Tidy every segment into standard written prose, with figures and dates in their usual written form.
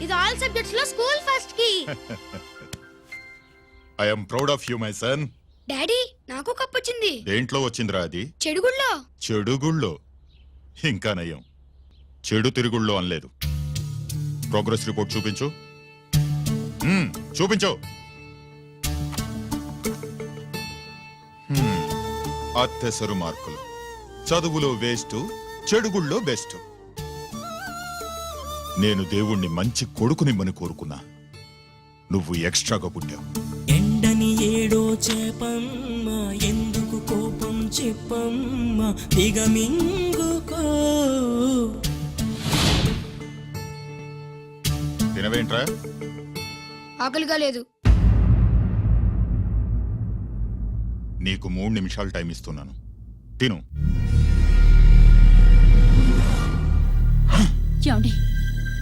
ఇది all subjects లో school first కి. I am proud of you my son. Daddy నాకు కప్ వచ్చింది. దేంట్లో వచ్చిందిరా అది? చెడుగుళ్ళో. చెడుగుళ్ళో? ఇంకా నయం, చెడు తిరుగుళ్ళో అనలేదు. ప్రోగ్రెస్ రిపోర్ట్ చూపించు. చూపించు. అత్తెసరు మార్కులు, చదువులో వేస్ట్, చెడుగుళ్ళో బెస్ట్. నేను దేవుణ్ణి మంచి కొడుకునిమ్మని కోరుకున్నా, నువ్వు ఎక్స్ట్రాగా పుట్టావు. ఎండని ఏడో చేపమ్మ, ఎందుకు కోపం చెప్పమ్మ, దిగమింగుకో. తినవేంట్రా? ఆకలిగా లేదు. నీకు 3 నిమిషాలు టైం ఇస్తున్నాను, తిను.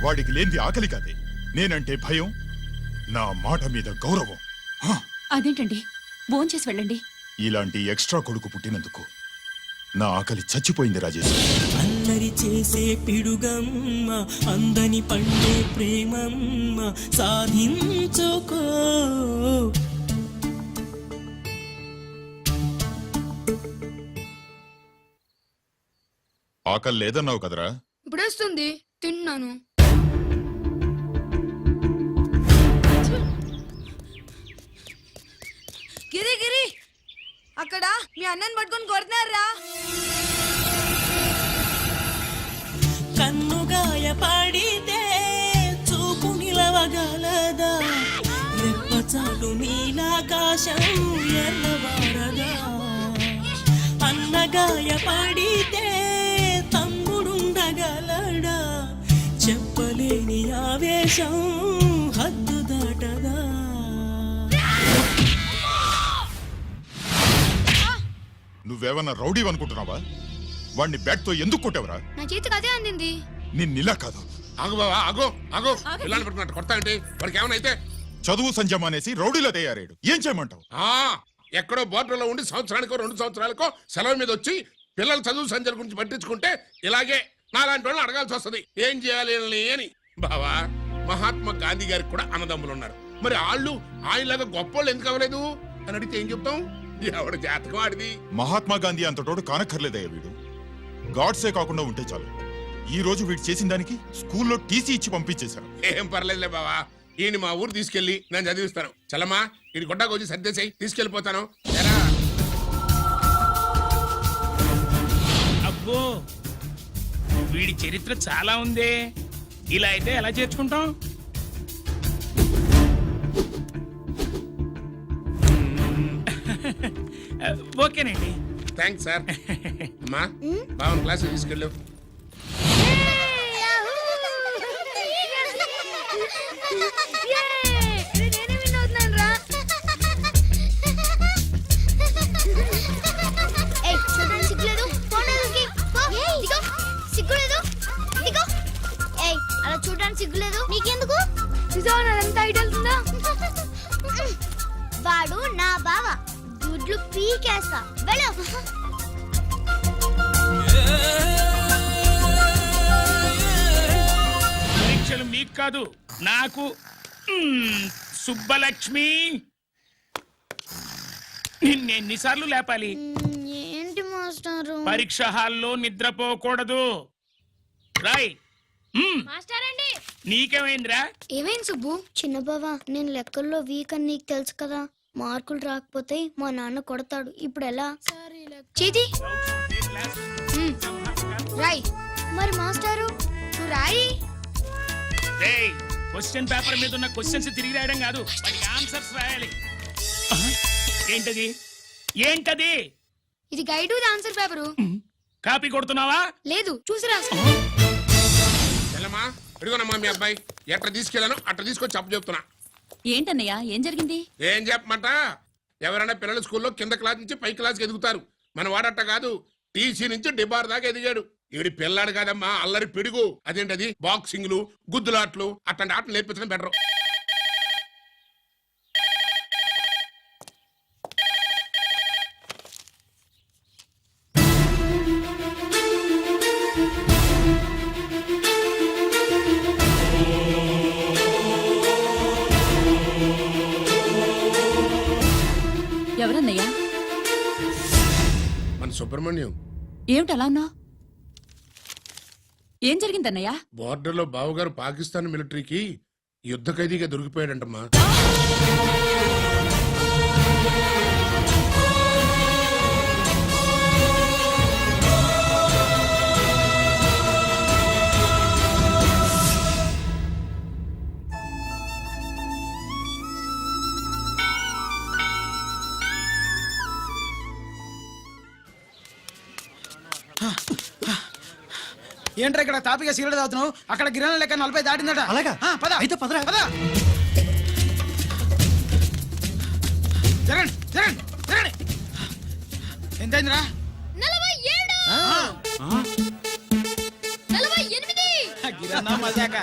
వాడికి లేనిది ఆకలి కాదే, నేనంటే భయం, నా మాట మీద గౌరవం. అదేంటండి, భోంచేసి వెళ్ళండి. ఇలాంటి ఎక్స్ట్రా కొడుకు పుట్టినందుకు నా ఆకలి చచ్చిపోయింది రాజేష్. అల్లరి చేసే పిడుగమ్మ, అందని పండే ప్రేమమ్మ, సాధించుకో. ఆకలి లేదన్నావు కదరా? ఇప్పుడేస్తుంది, తిన్నాను. గిరి గిరి, అక్కడ మీ అన్నని పట్టుకొని కొడుతున్నారా? కన్నుగాయ పడితే చూపు నిలవగలదా, రెప్పచాటు నీలాకాశం ఎర్రవారదా. అన్నగాయ పడితే తమ్ముడుండగలడా, చెప్పలేని ఆవేశం హద్దు దాటదా. నువ్వేమన్నా రౌడీ అనుకుంటున్నావా? వాడిని బ్యాట్ తో ఎందుకు కొట్టావరా? నా చేతికి అదే అందింది. నిన్నిలా కాదు. ఆగు బావా, ఆగు ఆగు. పిల్లల్ని పెట్టుకున్నట్టు కొడతా అంటే వాడికి ఏమైనా చదువు సంజం అనేసి రౌడీలో తయారాడు. ఏం చేయమంటావు? ఎక్కడో బోర్డర్లో ఉండి సంవత్సరానికో 2 సంవత్సరాలకో సెలవు మీద వచ్చి పిల్లలు చదువు సంజల గురించి పట్టించుకుంటే ఇలాగే నాలాంటి వాళ్ళని అడగాల్సి వస్తుంది ఏం చేయాలి అని. బావా, మహాత్మా గాంధీ గారికి కూడా అన్నదమ్ములు ఉన్నారు. మరి వాళ్ళు ఆయనలాగా గొప్పోళ్ళు ఎందుకు అవ్వలేదు అని అడిగితే ఏం చెప్తాం? ఎవడు జాతకం ఆడిది. మహాత్మా గాంధీ అంతటోడు కానక్కర్లేదయ్యా వీడు. గాడ్సే కాకుండా ఉంటే చాలు. ఈ రోజు వీడు చేసిన దానికి స్కూల్లో టీసీ ఇచ్చి పంపించేశారు. ఏం పర్లేదులే బావా, ఈయన మా ఊరు తీసుకెళ్లి నేను చదివిస్తాను. చలమా, ఇది గొడ్డకు వచ్చి సర్దేశాయి, తీసుకెళ్లిపోతాను. అబ్బో, వీడి చరిత్ర చాలా ఉందే. ఇలా అయితే ఎలా చేర్చుకుంటాం? ఓకేనండి, థ్యాంక్స్ సార్. అమ్మా, బావన్ క్లాస్ తీసుకెళ్ళు. అలా చూడడానికి సిగ్గులేదు నీకెందుకు? నిజంగా ఐడియా ఉందా? వాడు నా బావ, గుడ్లు పీకేస్తా. వెళ్ళు. పరీక్షలు మీకు కాదు, నాకు. సుబ్బలక్ష్మి, నిన్నెన్నిసార్లు లేపాలి? ఏంటి మాస్టారు? పరీక్ష హాల్లో నిద్రపోకూడదు. రాయ్. మాస్టర్ అండి, నీకేమైందిరా? ఏమైంది సుబ్బు? చిన్న బావా, నేను లెక్కల్లో వీక్ అని నీకు తెలుసు కదా. మార్కులు రాకపోతే మా నాన్న కొడతాడు. ఇప్పుడు ఎలా? చేతి రాయ్. మరి మాస్టారు నువ్వు రాయి. క్వశ్చన్ పేపర్ మీద ఉన్న క్వశ్చన్స్ తిరిగి రాయడం కాదు, వాటికి ఆన్సర్స్ రాయాలి. ఏంటది? ఏంటది? ఇది గైడ్ ఆన్సర్ పేపరు. కాపీ కొడుతున్నావా? లేదు, చూసి రాసుకో. చెల్లమ్మా, ఇదిగోనమ్మా మీ అబ్బాయి. ఎట్లా తీసుకెళ్ళాను అట్లా తీసుకొచ్చి అప్పు చెప్తున్నా. ఏంటన్నయ్యా, ఏం జరిగింది? ఏం చెప్పమంట? ఎవరైనా పిల్లలు స్కూల్లో కింద క్లాస్ నుంచి పై క్లాస్కి ఎదుగుతారు. మన వాడట్ట కాదు, టీసీ నుంచి డిబార్ దాకా ఎదిగాడు. ఈవిడి పిల్లాడు కాదమ్మా, అల్లరి పిడుగు. అదేంటది, బాక్సింగ్లు, గుద్దులాట్లు, అట్లాంటి ఆటలు నేర్పించడం బెటర్. సుబ్రహ్మణ్యం, ఏమిటి అలా ఉన్నావు? ఏం జరిగిందన్నయ్య? బోర్డర్లో బావగారు పాకిస్తాన్ మిలిటరీకి యుద్ధ ఖైదీగా దొరికిపోయాడంటమ్మా. ఏంట్రా ఇక్కడ తాపిగా సిగరెట్ తాగుతున్నావు? అక్కడ గిరణం లెక్క 40 దాటిందట. అలాగా? పద అయితే పదరా. పద. జరగండి జరగండి జరగండి. ఎంతైందిరా? 47 గిరణం మజాక.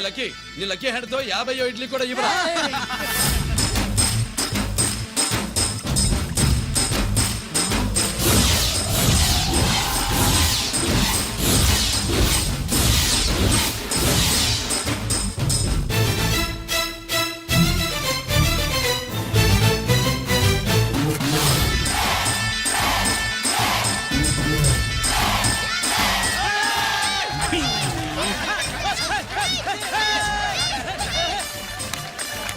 లక్కీ, నీ లక్కీ హ్యాండ్ తో 50 ఇడ్లీ కూడా ఇవ్వరా?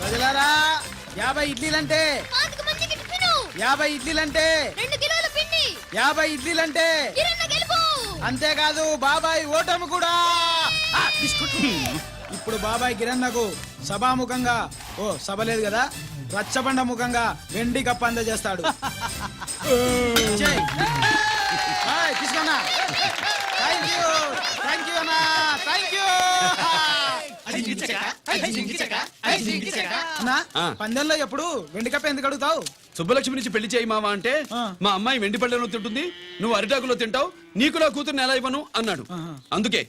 ప్రజలారా 50 ఇడ్లీలంటే 50 ఇడ్లీలంటే 2 కిలోల పిండి 50 ఇడ్లీలంటే కిరణ్ గెలుపు. అంతేకాదు బాబాయ్ ఓటమి కూడా. ఇప్పుడు బాబాయ్ గిరన్నకు సభాముఖంగా, ఓ సభ లేదు కదా, రచ్చబండ ముఖంగా వెండి కప్ప అందజేస్తాడు. తీసుకున్నా. థ్యాంక్ యూ అన్నా, థ్యాంక్ యూ. అన్నా, పందెంలో ఎప్పుడు వెండి కప్ప ఎందుకు అడుగుతావు? సుబ్బలక్ష్మి నుంచి పెళ్లి చేయి మావా అంటే మా అమ్మాయి వెండి పళ్ళెలో తింటుంది, నువ్వు అరిటాకులో తింటావు, నీకు నా కూతుర్ని ఎలా ఇవ్వను అన్నాడు. అందుకే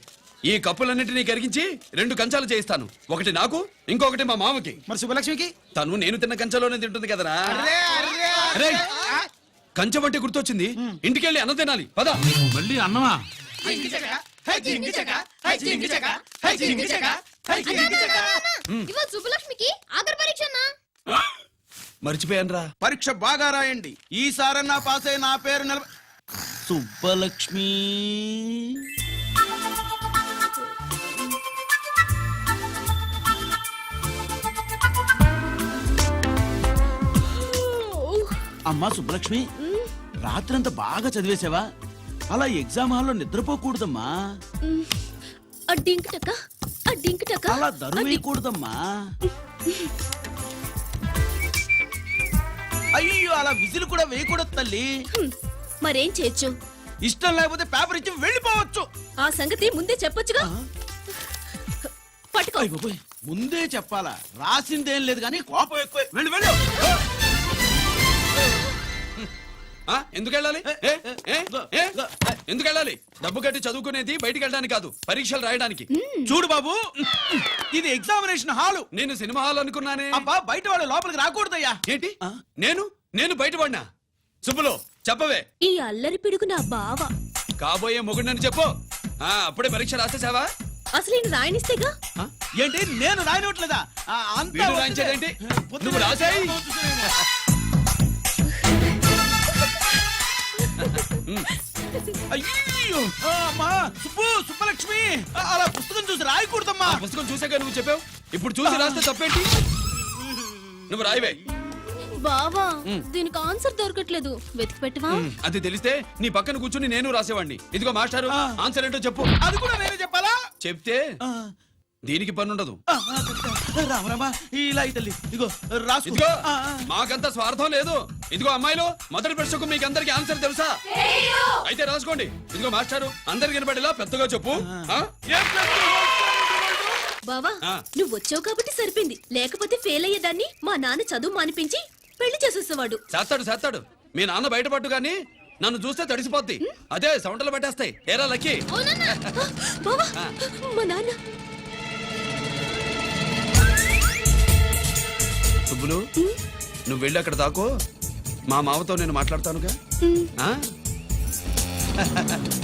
ఈ కప్పులన్నింటినీ కరిగించి 2 కంచాలు చేయిస్తాను. ఒకటి నాకు, ఇంకొకటి మా మామకి. మరి శుభలక్ష్మికి? తను నేను తిన్న కంచంలోనే తింటుంది కదరా. రేయ్, కంచం అంటే గుర్తొచ్చింది, ఇంటికెళ్ళి అన్నం తినాలి. పద. మళ్ళీ అన్నమా? ఇవాళ సుబ్బలక్ష్మికి ఆఖరి పరీక్ష అన్నా. మర్చిపోయానురా. పరీక్ష బాగా రాయండి, ఈసారన్నా పాస్ అయి నా పేరు సుబ్బలక్ష్మి. అమ్మా సుబ్బలక్ష్మి, రాత్రంతా బాగా చదివేశావా? అలా ఎగ్జామ్ హాల్లో నిద్రపోకూడదమ్మా. అలా దరువేయకూడదమ్మా. అయ్యో, అలా విజిల్ కూడా వేయకూడదు తల్లి. మరేం చేయొచ్చు? ఇష్టం లేకపోతే పేపర్ ఇచ్చి వెళ్ళిపోవచ్చు. ఆ సంగతి ముందే చెప్పొచ్చుగా. పట్టుకో. అయ్య బాబోయ్, ముందే చెప్పాలా? రాసిందేం లేదు కానీ కోపం ఎక్కువ. వెళ్ళు వెళ్ళు. ఎందుకు వెళ్ళాలి? ఎందుకు వెళ్ళాలి? డబ్బు కట్టి చదువుకునేది బయటికి వెళ్ళడానికి కాదు, పరీక్షలు రాయడానికి. చూడు బాబు, ఇది ఎగ్జామినేషన్ హాలు. నేను సినిమా హాల్ అనుకున్నానే. అబ్బా, బయట వాళ్ళు లోపలికి రాకూడదయ్యా. ఏంటి? నేను బయటపడినా? సుబ్బులు చెప్పవే. ఈ అల్లరి పిడుగు నా బావ. కాబోయే మొగుడిని చెప్పు. అప్పుడే పరీక్ష రాసేసావా? అసలు ఈయన రాయనిస్తేగా. ఏంటి, నేను రాయనట్లేదా? వీడు రాయించాడేంటి? నువ్వు రాసాయి. అయ్యో, అమ్మా సుబ్బలక్ష్మి, అలా పుస్తకం చూసి రాయకూడదమ్మా. పుస్తకం చూసాక నువ్వు చెప్పావు, ఇప్పుడు చూసి రాస్తే తప్పేంటి? నువ్వు రాయవే. బావా, దీనికి ఆన్సర్ దొరకట్లేదు, వెతికి పెట్టవా? అది తెలిస్తే నీ పక్కన కూర్చుని నేను రాసేవాడిని. ఇదిగో మాస్టారు, ఆన్సర్ ఏంటో చెప్పు. అది కూడా నేనే చెప్పాలా? చెప్తే దీనికి పనుండదు. రామరామా, ఇలా తల్లి, ఇదిగో రాసు. ఇదిగో, మాకంత స్వార్థం లేదు. ఇదిగో అమ్మాయిలు, మొదటి ప్రశ్నకు మీకు అందరికి ఆన్సర్ తెలుసా? అయితే రాసుకోండి. ఇదిగో మాస్టారు, అందరికి వినపడేలా పెద్దగా చెప్పు. బావా, నువ్వు వచ్చావు కాబట్టి సరిపోయింది, లేకపోతే ఫెయిల్ అయ్యేదాన్ని. మా నాన్న చదువు మానిపించి పెళ్లి చేసేసేవాడు. చేస్తాడు. మీ నాన్న బయటపడ్డు గాని నన్ను చూస్తే తడిసిపోద్ది. అదే సౌంటలు పట్టేస్తాయి. ఏరా లక్కీ. బావా, మా నాన్న. సుబ్బులు, నువ్వు వెళ్ళి అక్కడ దాకో, మా మామతో నేను మాట్లాడతానుగా.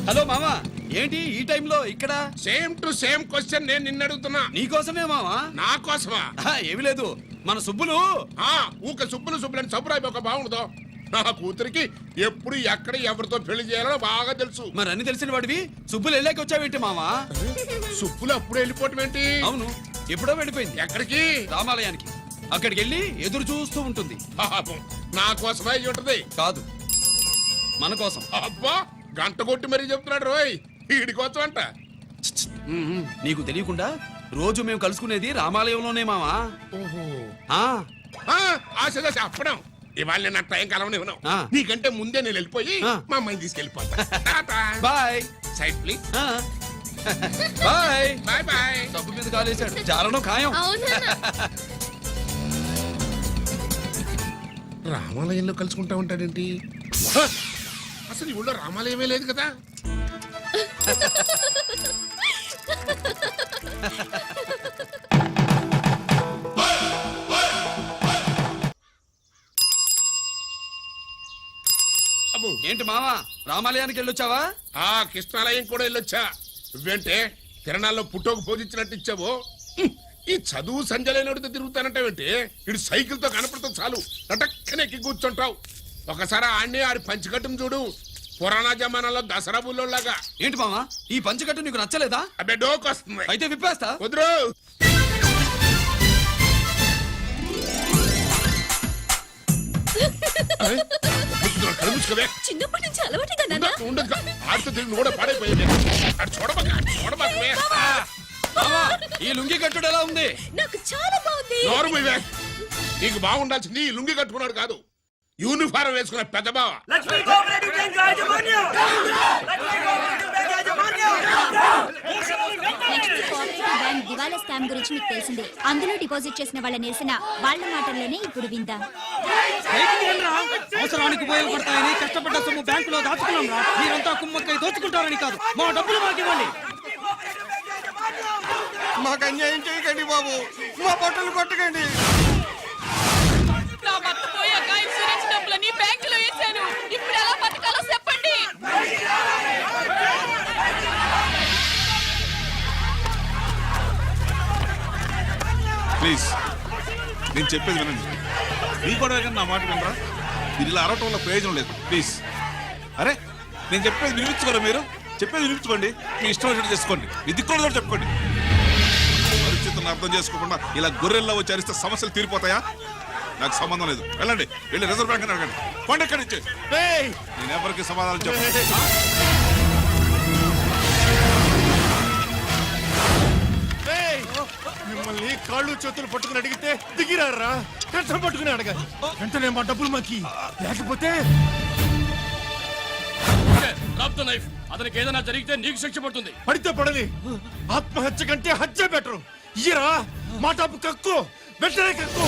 హలో మామా, ఏంటి ఈ టైంలో ఇక్కడ? సేమ్ టు సేమ్ క్వశ్చన్ నేను నిన్ను అడుగుతున్నా. నీకోసమే మావా. నా కోసమా? ఏమి లేదు, మన సుబ్బులు ఊక సుబ్బులు సుబ్బులని సబ్బురాయి ఒక బాగుండదు. నా కూతురికి ఎప్పుడు ఎక్కడ ఎవరితో పెళ్లి చేయాలో బాగా తెలుసు. మరి అన్ని తెలిసిన వాడివి సుబ్బులు వెళ్ళాక వచ్చావేంటి మావా? సుబ్బులు అప్పుడు వెళ్ళిపోవటం ఏంటి? అవును, ఎప్పుడో వెళ్ళిపోయింది. ఎక్కడికి? రామాలయానికి. అక్కడికి వెళ్ళి ఎదురు చూస్తూ ఉంటుంది. పాపం, నా కోసమే అయి ఉంటది. కాదు, మన కోసం. అబ్బా, గంట కొట్టి మరీ చెప్తున్నాడు రోయ్, వీడి కోసం అంట. నీకు తెలియకుండా రోజు మేము కలుసుకునేది రామాలయంలోనే మావా. ఓహో, ఆ ఆశగా చెప్పడం. ఇవాళ నేను నా టైం కలవని ఇవ్వను. నీకంటే ముందే నేను వెళ్ళిపోయి మా అమ్మాయిని తీసుకెళ్ళిపోతా. Bye. Side please. Bye. Bye bye. డబ్బు మీద కాలేశాడు, జారడం ఖాయం. రామాలయంలో కలుసుకుంటా ఉంటాడేంటి? హ! అసలు ఈ ఊళ్ళో రామాలయమే లేదు కదా. అబ్బో, ఏంటి మావా, రామాలయానికి వెళ్ళొచ్చావా? ఆ కృష్ణాలయం కూడా వెళ్ళొచ్చా. నువ్వేంటే తిరణాల్లో పుట్టోకు పోజించినట్టు ఇచ్చావో. ఈ చదువు సంజలైనడితో తిరుగుతానంటావేంటి? ఇడు సైకిల్ తో కనపడతావు చాలు నటక్కనెక్కి కూర్చుంటావు. ఒకసారి ఆడిని ఆడి పంచికట్టును చూడు, పురాణ జమానాలో దసరా బుల్లోలాగా. ఏంటి మావా, ఈ పంచకట్టు నీకు నచ్చలేదా? అబ్బే డోకు వస్తుంది. అయితే విప్పేస్తా. కుదురు. చిన్నప్పటి నుంచి అలవాటుగా నాన్న. ఆడితో తిరిగి కూడా పాడైపోయింది. చూడబాకవే. మావా, ఈ లుంగి కట్టుడు ఎలా ఉంది? నాకు చాలా బాగుంది. నోరు మూయవే. నీకు బాగుండాల్సింది ఈ లుంగి కట్టుకున్నాడు కాదు, యూనిఫారం వేసుకున్న పెద్ద బావ. బ్యాంక్ దివాలా స్కామ్ గురించి మీకు తెలిసిందే. అందులో డిపాజిట్ చేసిన వాళ్ళ నిరసన వాళ్ళ మాటల్లోనే ఇప్పుడు విందాం. అవసరానికి ఉపయోగపడతాయని కష్టపడ్డ సొమ్ము బ్యాంకులో దాచుకున్నాం రా. మీరంతా కుమ్మక్కై దోచుకుంటారని కాదు, మా డబ్బులు మాకు ఇవ్వండి. మాకు అన్యాయం చేయకండి బాబు, మా బట్టలు కొట్టకండి. నా భర్త పోయాక ఇన్సూరెన్స్ డబ్బులని బ్యాంకులో వేశాను. ఇప్పుడు ఎలా బతకాలో చెప్పండి. ప్లీజ్, నేను చెప్పేది వినండి. మీ కూడా నా మాట వినరా? మీరు ఇలా అరవటం వల్ల ప్రయోజనం లేదు. ప్లీజ్, అరే నేను చెప్పేది వినిపించుకోరా? మీరు చెప్పేది వినిపించుకోండి, మీ ఇష్టం వచ్చినట్టు చేసుకోండి, మీ దిక్కులో కూడా చెప్పుకోండి. పరిస్థితులను అర్థం చేసుకోకుండా ఇలా గొర్రెల్లో వచ్చి అరిస్తే సమస్యలు తీరిపోతాయా? నాకు సంబంధం లేదు, వెళ్ళండి. వెళ్ళి రిజర్వ్ బ్యాంక్ అడగండి. పండి ఎక్కడి నుంచి. నేను ఎవరికి సమాధానం చెప్పను. మిమ్మల్ని కాళ్ళు చేతులు పట్టుకుని అడిగితే దిగిరారా? కష్టం పట్టుకుని అడగాలి. వెంటనే మా డబ్బులు మాకి, లేకపోతే అతనికి ఏదైనా జరిగితే నీకు శిక్ష పడుతుంది. పడితే పడని, ఆత్మహత్య కంటే హత్య బెటరు. ఇయ్యరా మా డబ్బు, కక్కు, వెంటనే కక్కు.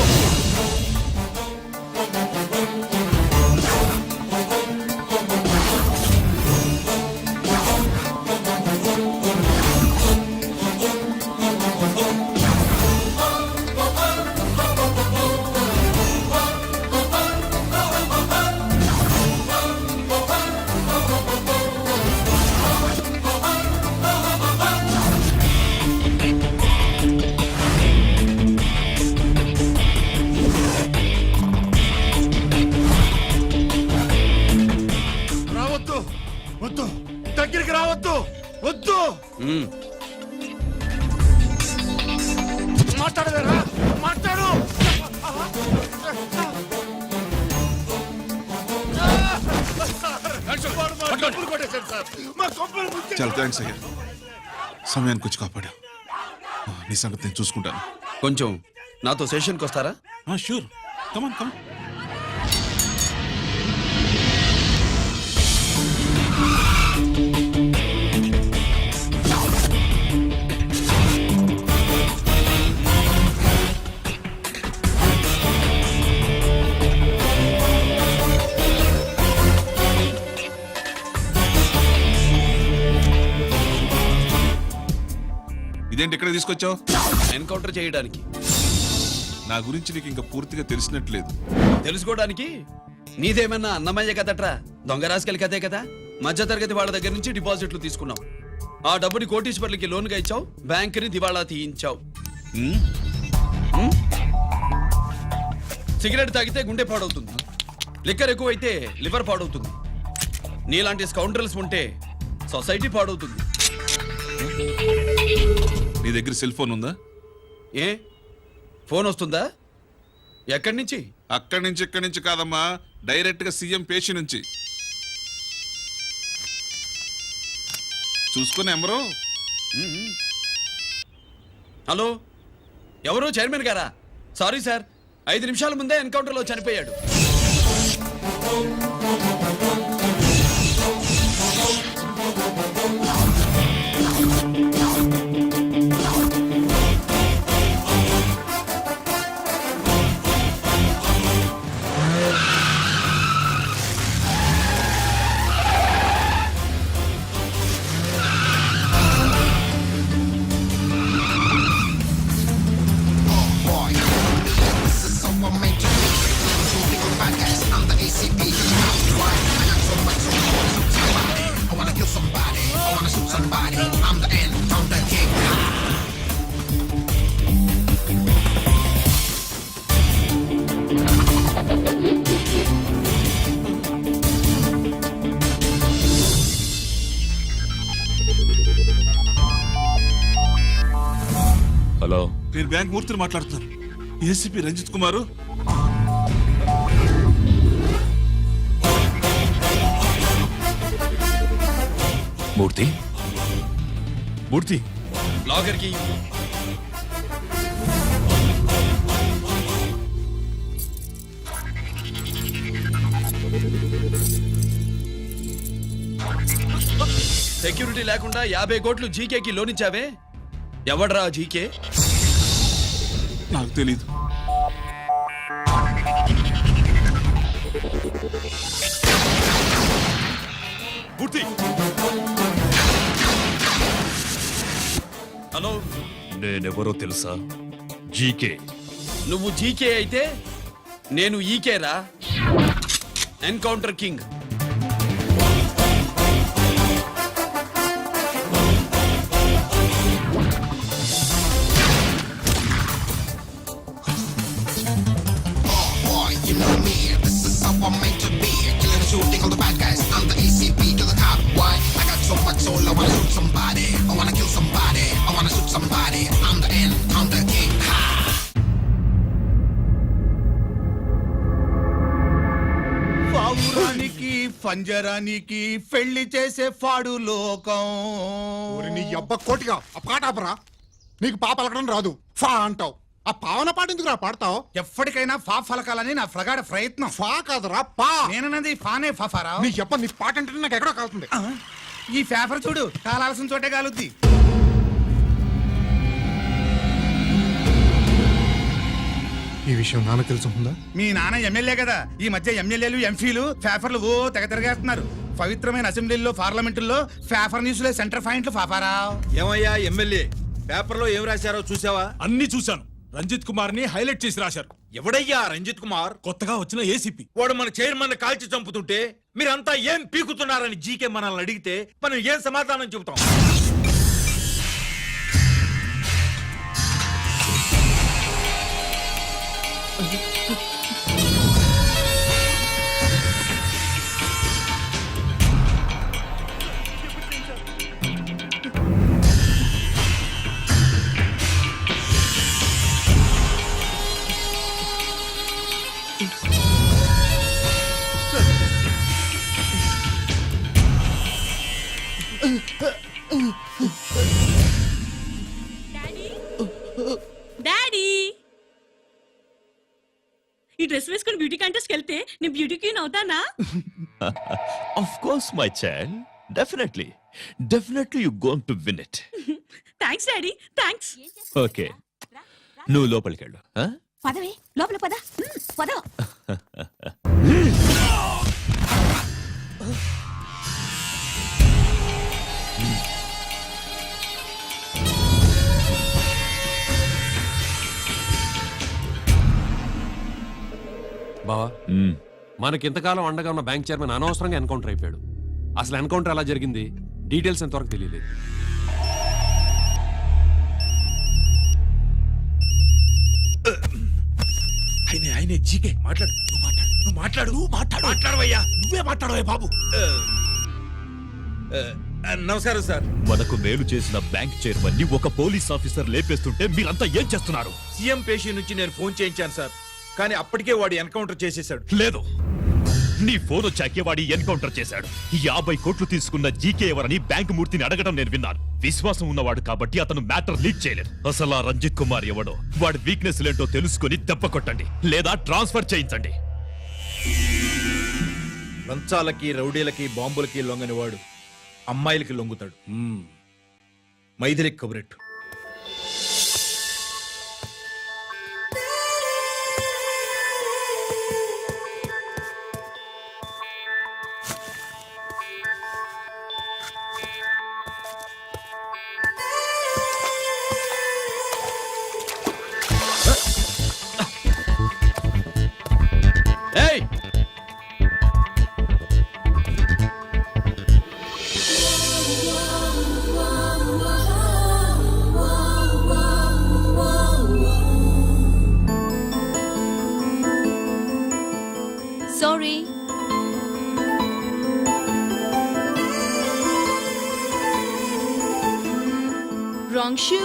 వద్దు, దగ్గరికి రావద్దు, వద్దు. మాట్లాడలేరా? మాట్లాడు. చాలా థ్యాంక్స్ అయ్యా, సమయానికి వచ్చి కాపాడా. నీ సంగతి నేను చూసుకుంటాను. కొంచెం నాతో సెషన్కి వస్తారా? షూర్, కమాన్ కమాన్. ఇదేంటి ఇక్కడ తీసుకొచ్చావు? ఎన్కౌంటర్ చేయడానికి. నా గురించి నీకు ఇంకా పూర్తిగా తెలిసినట్లేదు. తెలుసుకోవడానికి నీదేమన్నా అన్నమయ్య కదట్రా, దొంగ రాసుకెళ్ళి కదే కదా. మధ్య తరగతి వాళ్ళ దగ్గర నుంచి డిపాజిట్లు తీసుకున్నాం. ఆ డబ్బుని కోటీశ్వర్లకి లోన్గా ఇచ్చావు, బ్యాంకుని దివాళా తీయించావు. సిగరెట్ తాగితే గుండె పాడవుతుంది, లిక్కర్ ఎక్కువైతే లివర్ పాడవుతుంది. నీలాంటి స్కౌండ్రల్స్ ఉంటే సొసైటీ పాడవుతుంది. నీ దగ్గర సెల్ ఫోన్ ఉందా? ఏ ఫోన్ వస్తుందా? ఎక్కడి నుంచి? అక్కడి నుంచి ఇక్కడి నుంచి కాదమ్మా, డైరెక్ట్ గా సీఎం పేషి నుంచి. చూసుకుని ఎవరో. హలో, ఎవరు? చైర్మన్ గారా? సారీ సార్, 5 నిమిషాల ముందే ఎన్కౌంటర్లో చనిపోయాడు. హలో, నేను బ్యాంక్ మూర్తిని మాట్లాడుతున్నాను. ఏసీపీ రంజిత్ కుమారు. మూర్తి మూర్తి లాగర్కి సెక్యూరిటీ లేకుండా 50 కోట్లు జీకేకి లోన్ ఇచ్చావే, ఎవడ్రా జీకే? నాకు తెలీదు. మూర్తి, హలో, నేనెవరో తెలుసా? జీకే. నువ్వు జీకే అయితే నేను ఈకేరా, ఎన్కౌంటర్ కింగ్. పావురానికి పంజరానికి పెళ్లి చేసే ఫాడు లోకం. నీ అబ్బ కోటిగా ఆ పాట ఆపరా. నీకు పా పలకడం రాదు, ఫా అంటావు. ఆ పావన పాట ఎందుకు రా పాడతావు? ఎప్పటికైనా ఫా ఫలకాలని నా ప్రగాఢ ప్రయత్నం. ఫా కాదురా పా. నేనన్నది ఫానే ఫాఫారా. నీ చెప్ప నీ పాట అంటే నాకు ఎక్కడో కాలుతుంది. ఈ పేపర్ చూడు, కాలాల్సిన చోటే కాలుద్ది. ఈ విషయం నాన్న తెలుసుకుందా? మీ నాన్న ఎమ్మెల్యే కదా, ఈ మధ్య ఎమ్మెల్యేలు ఎంపీలు పేపర్లు ఓ తెగ తిరగేస్తున్నారు. పవిత్రమైన అసెంబ్లీల్లో పార్లమెంటుల్లో పేపర్ న్యూస్లే సెంటర్ పాయింట్లు ఫాఫారా. ఏమయ్యా ఎమ్మెల్యే, పేపర్లో ఏం రాశారో చూసావా? అన్ని చూశాను. రంజిత్ కుమార్ ని హైలైట్ చేసి రాశారు. ఎవడయ్యా రంజిత్ కుమార్? కొత్తగా వచ్చిన ఏసీపీ. వాడు మన చైర్మన్ కాల్చి చంపుతుంటే మీరంతా ఏం పీకుతున్నారని జీకే మనల్ని అడిగితే మనం ఏం సమాధానం చెబుతాం? డాడీ, ఈ డ్రెస్ వేసుకుని బ్యూటీ కాంటెస్ట్ వెళ్తే నేను బ్యూటీ క్వీన్ అవుతానా? Of course, my child. Definitely you're going to win it. Thanks daddy, thanks. Okay. నువ్వు లోపలికి వెళ్ళు. పదవే, లోపల పద. పద. బావా, మనకింతకాలం అండగా ఉన్న బ్యాంక్ చైర్మన్ అనవసరంగా ఎన్కౌంటర్ అయిపోయాడు. అసలు ఎన్కౌంటర్ ఎలా జరిగింది, డీటెయిల్స్ ఎంతవరకు తెలియలేదు. ఆయనే జీకే మాట్లాడు నువ్వు మాట్లాడవయ్యా నువ్వే మాట్లాడవయ్యా బాబు. నమస్కారం సార్. మనకు మేలు చేసిన బ్యాంక్ చైర్మన్ ని ఒక పోలీస్ ఆఫీసర్ లేపేస్తుంటే మీరంతా ఏం చేస్తున్నారు? సీఎం పేషి నుంచి నేను ఫోన్ చేయించాను సార్, కానీ అప్పటికే వాడు ఎన్కౌంటర్ చేసేసాడు. లేదు, నీ ఫోన్ వచ్చాకే వాడి ఎన్కౌంటర్ చేశాడు. 50 కోట్లు తీసుకున్న జీకే ఎవరని బ్యాంకు మూర్తిని అడగడం నేను విన్నాను. విశ్వాసం ఉన్నవాడు కాబట్టి అతను మ్యాటర్ లీక్ చేయలేదు. అసలు ఆ రంజిత్ కుమార్ ఎవడో, వాడి వీక్నెస్ ఏంటో తెలుసుకుని దెబ్బ కొట్టండి లేదా ట్రాన్స్ఫర్ చేయించండి. లంచాలకి రౌడీలకి బాంబులకి లొంగని వాడు అమ్మాయిలకి లొంగుతాడు. మైథిలికి కబురెట్టు. ఏయ్, sorry. Wrong shoe.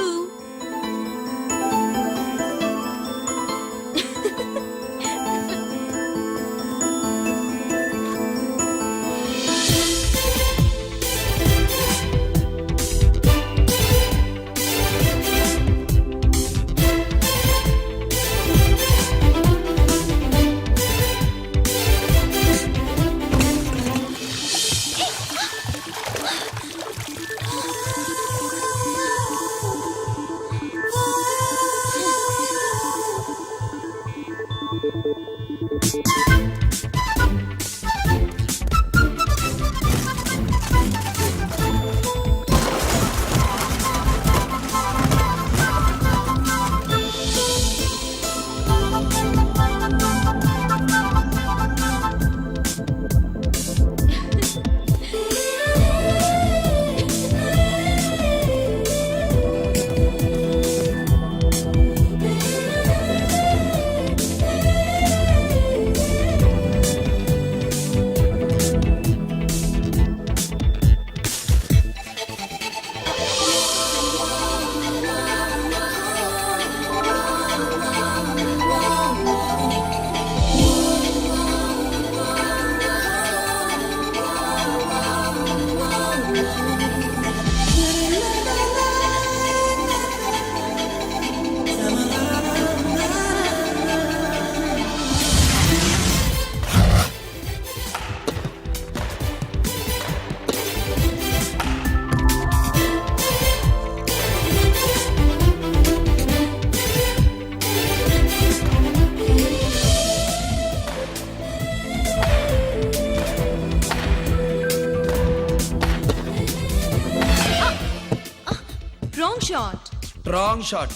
Wrong shot. Wrong shot.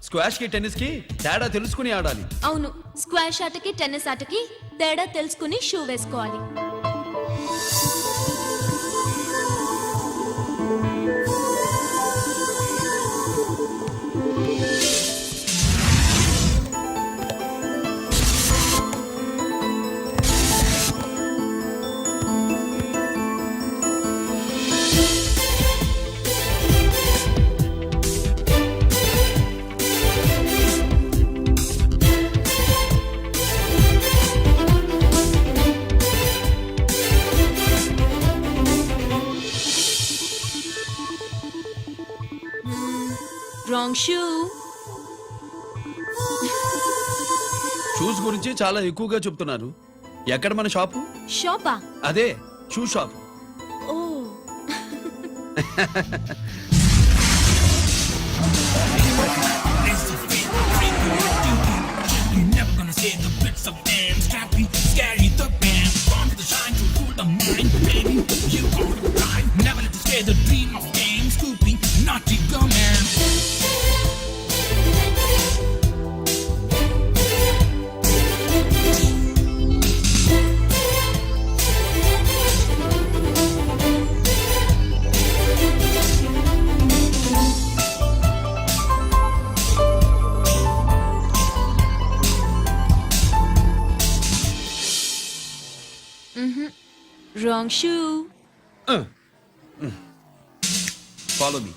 Squash కి టెన్నిస్ కి తేడా తెలుసుకుని ఆడాలి. అవును, స్క్వాష్ ఆటకి టెన్నిస్ ఆటకి తేడా తెలుసుకుని షూ వేసుకోవాలి. Wrong shoe. షూస్ గురించి చాలా ఎక్కువగా చెప్తున్నారు. ఎక్కడ మన షాపు? షాపా? అదే షూ షాప్. ఓ. Wrong shoe. Follow me.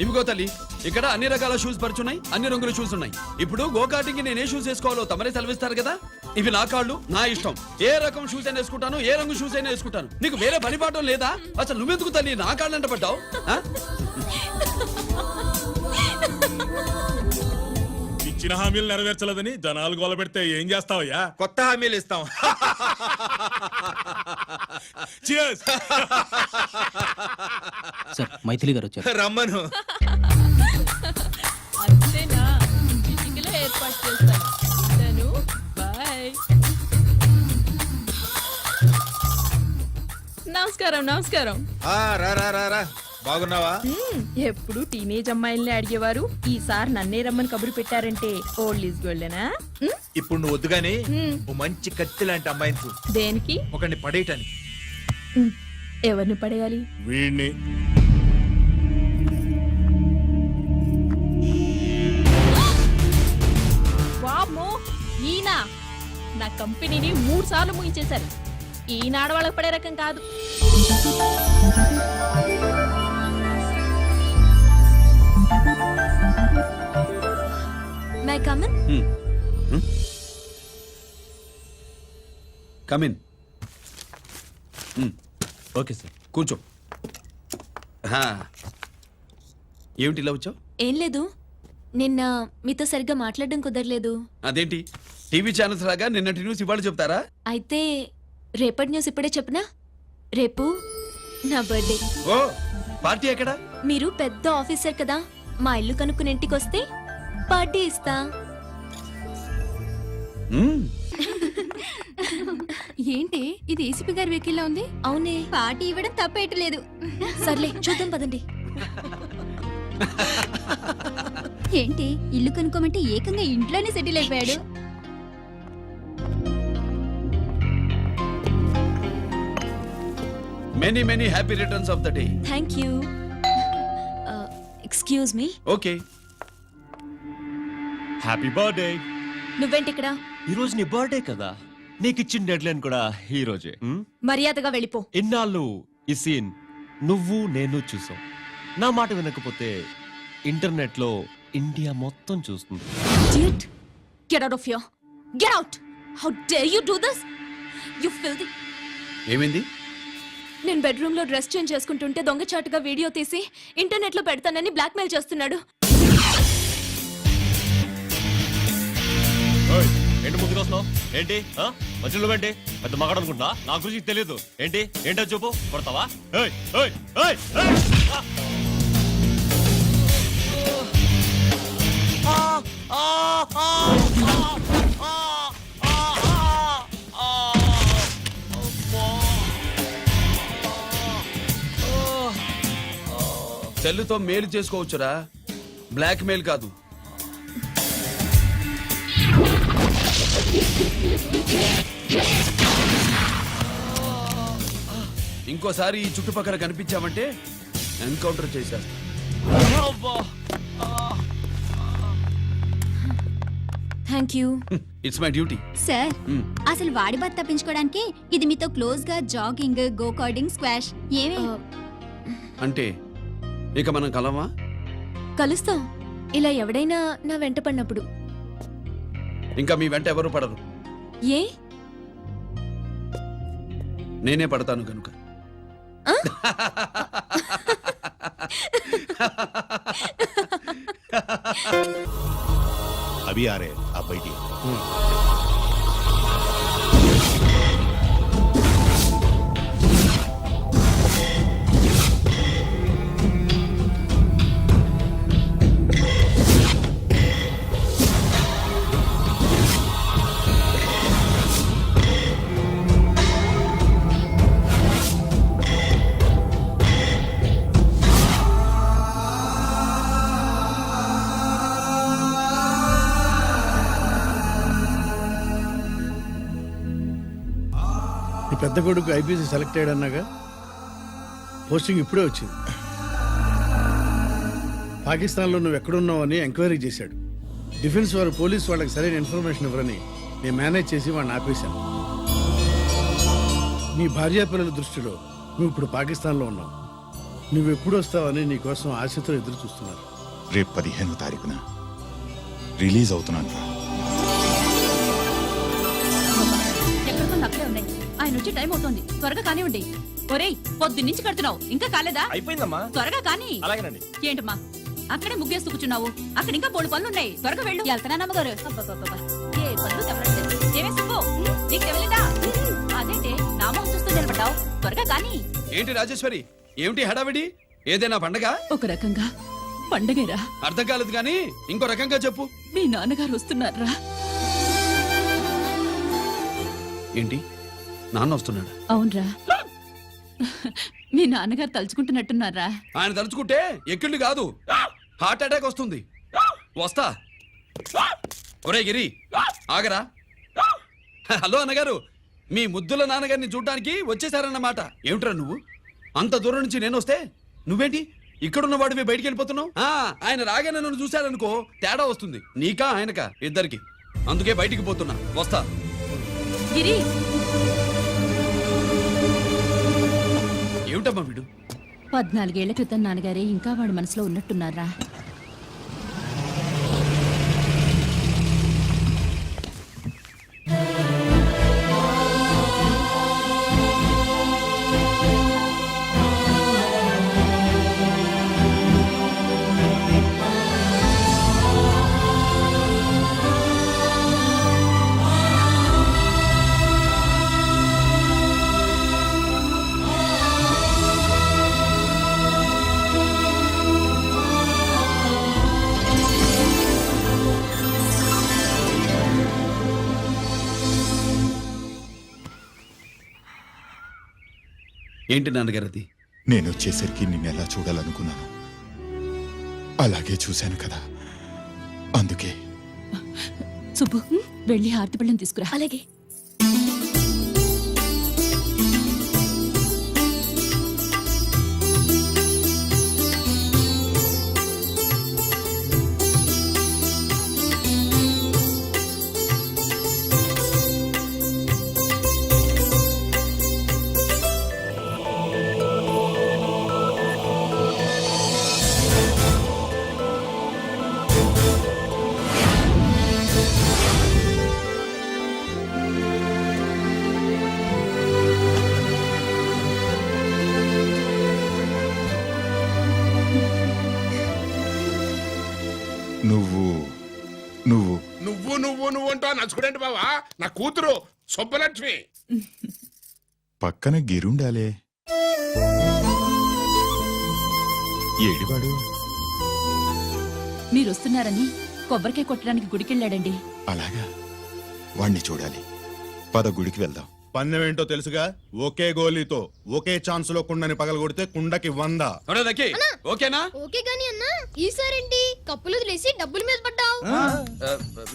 ఇవిగో తల్లి, ఇక్కడ అన్ని రకాల షూస్ పరుచున్నాయి, అన్ని రంగుల షూస్ ఉన్నాయి. ఇప్పుడు గోకాటింగ్ నేను ఏ షూస్ వేసుకోవాలో తమరే సెలవిస్తారు కదా. ఇవి నా కాళ్ళు, నా ఇష్టం. ఏ రకం షూస్ అయినా వేసుకుంటాను, ఏ రంగు షూస్ అయినా వేసుకుంటాను. నీకు వేరే పనిపాఠం లేదా? అసలు నువ్వెందుకు తల్లి నా కాళ్ళు అంట పడ్డావు? ఇచ్చిన హామీలు నెరవేర్చలేదని జనాలు గోల పెడితే ఏం చేస్తావయ్యా? కొత్త హామీలు ఇస్తాం. Cheers! సార్ మైథిలి గారు వచ్చారు. రమ్మను. అంతేనా? చిటికలో ఏర్పాటు చేస్తాను. బాయ్. నమస్కారం. నమస్కారం. రా రా రా రా. బాగున్నావా? ఎప్పుడు టీనేజ్ అమ్మాయిల్ని అడిగేవారు, ఈసారి నన్నే రమ్మని కబురు పెట్టారంటే ఓల్డ్ ఈజ్ గోల్డెనా? ఇప్పుడు నువ్వు వద్దుగాని ఓ మంచి కత్తి లాంటి అమ్మాయిని చూ. దేనికి? ఒకరిని పడేయటానికి. ఎవరిని పడేయాలి? వీణ్ణి. వామ్మో, ఈయన నా కంపెనీని 3 సార్లు ముగించేశారు. ఈయన ఆడవాళ్ళకి పడే రకం కాదు. My come on. Come in. Okay sir. కూర్చో. ఏమిటి ఇలా వచ్చావు? ఏం లేదు, నిన్న మీతో సరిగ్గా మాట్లాడడం కుదరలేదు. అదేంటి టీవీ ఛానల్స్ లాగా నిన్నటి న్యూస్ ఇవాళ చెప్తారా? అయితే రేపటి న్యూస్ ఇప్పుడే చెప్పనా? రేపు నా బర్త్డే. ఓ, పార్టీ ఎక్కడా? మీరు పెద్ద ఆఫీసర్ కదా, మా ఇల్లు కనుక్కుని ఇంటికి వస్తే పార్టీ ఇస్తా. ఏంటి ఇది ఏసీపీ గారి వెహికల్ ఉంది? అవునే, పార్టీ ఇవ్వడం తప్పేయట్లేదు. సర్లే చూద్దాం పదండి. ఏంటి ఇల్లు కనుక్కోమంటే ఏకంగా ఇంట్లోనే సెటిల్ అయిపోయాడు. Many many happy returns of the day. Thank you. Excuse me. Okay. Happy birthday. నువ్వేంటి ఇక్కడ? ఈ రోజు నీ బర్త్డే కదా, నీకు ఇచ్చిన డెడ్ లైన్ కూడా ఈ రోజే. మర్యాదగా వెళ్ళిపో. ఇన్నాళ్ళు ఈ సీన్ నువ్వు నేను చూసాం. నా మాట వినకపోతే ఇంటర్నెట్ లో ఇండియా మొత్తం చూస్తుంది. Idiot! Get out of here. Get out! How dare you do this? You filthy. ఏమైంది? నేను బెడ్రూమ్ లో డ్రెస్ చేంజ్ చేసుకుంటుంటే దొంగచాటుగా వీడియో తీసి ఇంటర్నెట్ లో పెడతానని బ్లాక్మెయిల్ చేస్తున్నాడు. ఏంటి ముందుకు వస్తున్నావు? ఏంటి మధ్యలో ఏంటి? పెద్ద మగాడు అనుకుంటా, నా గురించి తెలియదు. ఏంటి ఏంటో చెప్పు, కొడతావా? ఏయ్, ఏయ్, ఏయ్, ఏయ్! సెల్లుతో మేలు చేసుకోవచ్చురా, బ్లాక్ మెయిల్ కాదు. ఇంకోసారి ఈ చుట్టుపక్కల కనిపించామంటే ఎన్కౌంటర్ చేశారు. Thank you. It's my duty. Sir, అసలు వాడి బాధ తప్పించుకోవడానికి ఇది మీతో క్లోజ్ గా జాగింగ్, గో కార్డింగ్, స్క్వాష్ ఏమే. అంటే ఇక మనం కలవా? కలుస్తాం, ఇలా ఎవడైనా నా వెంట పడినప్పుడు. ఇంకా మీ వెంట ఎవరు పడరు. ఏ? నేనే పడతాను కనుక. అవి ఆరే అబ్బాయి. పెద్ద కొడుకు ఐపీసీ సెలెక్ట్ అయ్యాడన్నాగా, పోస్టింగ్ ఇప్పుడే వచ్చింది. పాకిస్తాన్లో నువ్వు ఎక్కడున్నావు అని ఎంక్వైరీ చేశాడు. డిఫెన్స్ వారు పోలీస్ వాళ్ళకి సరైన ఇన్ఫర్మేషన్ ఇవ్వరని నేను మేనేజ్ చేసి వాడిని ఆపేశాను. నీ భార్యా పిల్లల దృష్టిలో నువ్వు ఇప్పుడు పాకిస్తాన్లో ఉన్నావు. నువ్వు ఎప్పుడు వస్తావని నీ కోసం ఆశతో ఎదురు చూస్తున్నారు. రేపు 15వ తారీఖున రిలీజ్ అవుతున్నాను రా. ఎక్కడికో అక్కడే ఉన్నాయి. ఆయన వచ్చి టైం అవుతోంది, త్వరగా కానివ్వండి. ఒరేయ్, పొద్దున్నుంచి కడుతున్నావు, ఇంకా కాలేదా? అయిపోయిందమ్మా. త్వరగా కానీ. అలాగేనండి. ఏంటమ్మా అక్కడే ముగ్గేస్తూ కూర్చున్నావు? అక్కడ ఇంకా 3 పనులున్నాయి, త్వరగా వెళ్ళు. వెళ్తానమ్మగారు. ఏ పనులు తెవలట్లేదు. ఏమే సుబ్బు, నీకు తెవలేదా? అదేంటే నా మొహం చూస్తూ నిలబడ్డావు, త్వరగా కానీ. ఏంటి రాజేశ్వరి, ఏమిటి హడావిడి? ఏదైనా పండగ? ఒక రకంగా పండగేరా. అర్థం కాలేదు కానీ ఇంకో రకంగా చెప్పు. మీ నాన్నగారు వస్తున్నారా? ఏంటి, నాన్న వస్తున్నాడు? అవునరా, మీ నాన్నగారు తలుచుకుంటున్నట్టున్నారా? ఆయన తలుచుకుంటే ఎక్కిళ్ళు కాదు, హార్ట్ అటాక్ వస్తుంది. వస్తా. ఒరే గిరి, ఆగరా. హలో అన్నగారు, మీ ముద్దుల నాన్నగారిని చూడడానికి వచ్చేసారన్నమాట. ఏమిట్రా నువ్వు? అంత దూరం నుంచి నేను వస్తే నువ్వేంటి ఇక్కడున్న వాడివి బయటికి వెళ్ళిపోతున్నావు? ఆయన రాగానే నన్ను చూశారనుకో తేడా వస్తుంది, నీకా ఆయనకా ఇద్దరికి. అందుకే బయటికి పోతున్నా, వస్తా. గిరి, ఏమిటమ్మా వీడు? 14 ఏళ్ల క్రితం నాన్నగారే ఇంకా వాడి మనసులో ఉన్నట్టున్నారా? ఏంటి నాన్నగారు అది? నేను వచ్చేసరికి నిన్ను ఎలా చూడాలనుకున్నాను అలాగే చూశాను కదా, అందుకే. సుబ్బు, వెళ్ళి హారతి పళ్ళని తీసుకురా. అలాగే. నువ్వు నువ్వు నువ్వు నువ్వు నువ్వు అంటూ నచ్చుకునేంటి బావా? నా కూతురు సుబ్బలక్ష్మి. పక్కన గిరుండాలే. ఏడివాడు? మీరు వస్తున్నారని కొబ్బరికాయ కొట్టడానికి గుడికెళ్ళాడండి. అలాగా, వాణ్ణి చూడాలి. పద, గుడికి వెళ్దాం. పందెం ఏంటో తెలుసుగా, ఒకే గోలీతో ఒకే ఛాన్స్ లో కుండని పగలగొడితే కుండకి 100. ఓకేనా? ఓకే గాని అన్నా, ఈసారేంటి కప్పులు వదిలేసి డబ్బుల మీద పడ్డావు?